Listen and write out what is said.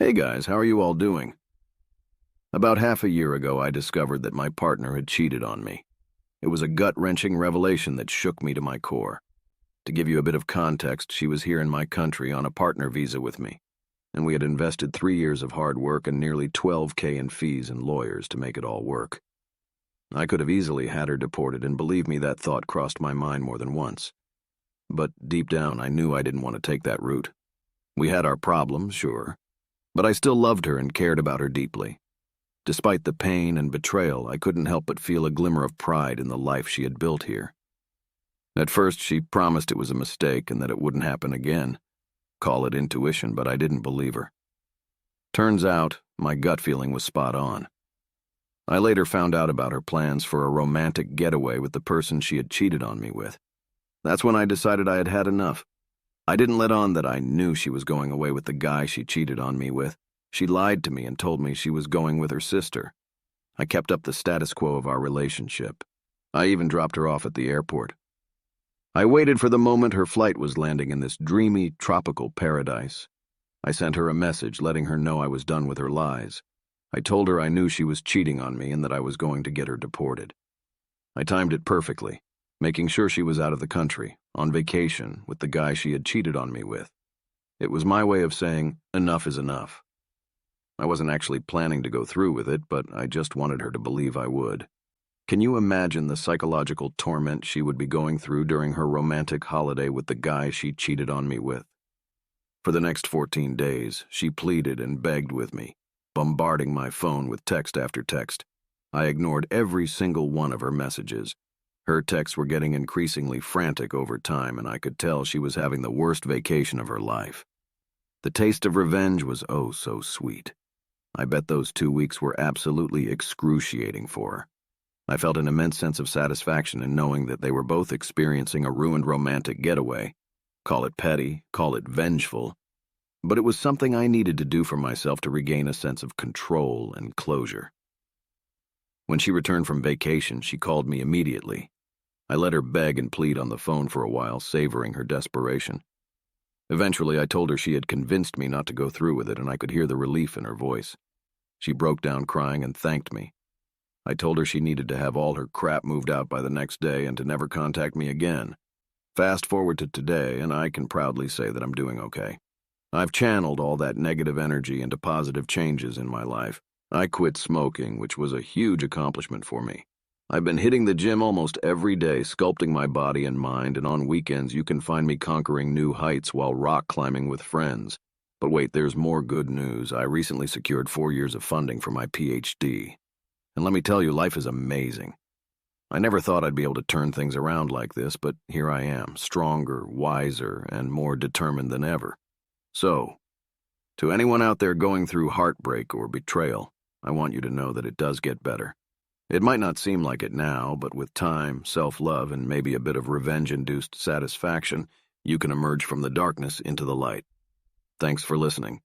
Hey guys, how are you all doing? About half a year ago, I discovered that my partner had cheated on me. It was a gut-wrenching revelation that shook me to my core. To give you a bit of context, she was here in my country on a partner visa with me, and we had invested 3 years of hard work and nearly $12K in fees and lawyers to make it all work. I could have easily had her deported, and believe me, that thought crossed my mind more than once. But deep down, I knew I didn't want to take that route. We had our problems, sure, but I still loved her and cared about her deeply. Despite the pain and betrayal, I couldn't help but feel a glimmer of pride in the life she had built here. At first, she promised it was a mistake and that it wouldn't happen again. Call it intuition, but I didn't believe her. Turns out, my gut feeling was spot on. I later found out about her plans for a romantic getaway with the person she had cheated on me with. That's when I decided I had had enough. I didn't let on that I knew she was going away with the guy she cheated on me with. She lied to me and told me she was going with her sister. I kept up the status quo of our relationship. I even dropped her off at the airport. I waited for the moment her flight was landing in this dreamy, tropical paradise. I sent her a message letting her know I was done with her lies. I told her I knew she was cheating on me and that I was going to get her deported. I timed it perfectly, making sure she was out of the country, on vacation, with the guy she had cheated on me with. It was my way of saying, enough is enough. I wasn't actually planning to go through with it, but I just wanted her to believe I would. Can you imagine the psychological torment she would be going through during her romantic holiday with the guy she cheated on me with? For the next 14 days, she pleaded and begged with me, bombarding my phone with text after text. I ignored every single one of her messages. Her texts were getting increasingly frantic over time, and I could tell she was having the worst vacation of her life. The taste of revenge was oh so sweet. I bet those 2 weeks were absolutely excruciating for her. I felt an immense sense of satisfaction in knowing that they were both experiencing a ruined romantic getaway. Call it petty, call it vengeful, but it was something I needed to do for myself to regain a sense of control and closure. When she returned from vacation, she called me immediately. I let her beg and plead on the phone for a while, savoring her desperation. Eventually, I told her she had convinced me not to go through with it, and I could hear the relief in her voice. She broke down crying and thanked me. I told her she needed to have all her crap moved out by the next day and to never contact me again. Fast forward to today, and I can proudly say that I'm doing okay. I've channeled all that negative energy into positive changes in my life. I quit smoking, which was a huge accomplishment for me. I've been hitting the gym almost every day, sculpting my body and mind, and on weekends you can find me conquering new heights while rock climbing with friends. But wait, there's more good news. I recently secured 4 years of funding for my PhD. And let me tell you, life is amazing. I never thought I'd be able to turn things around like this, but here I am, stronger, wiser, and more determined than ever. So, to anyone out there going through heartbreak or betrayal, I want you to know that it does get better. It might not seem like it now, but with time, self-love, and maybe a bit of revenge-induced satisfaction, you can emerge from the darkness into the light. Thanks for listening.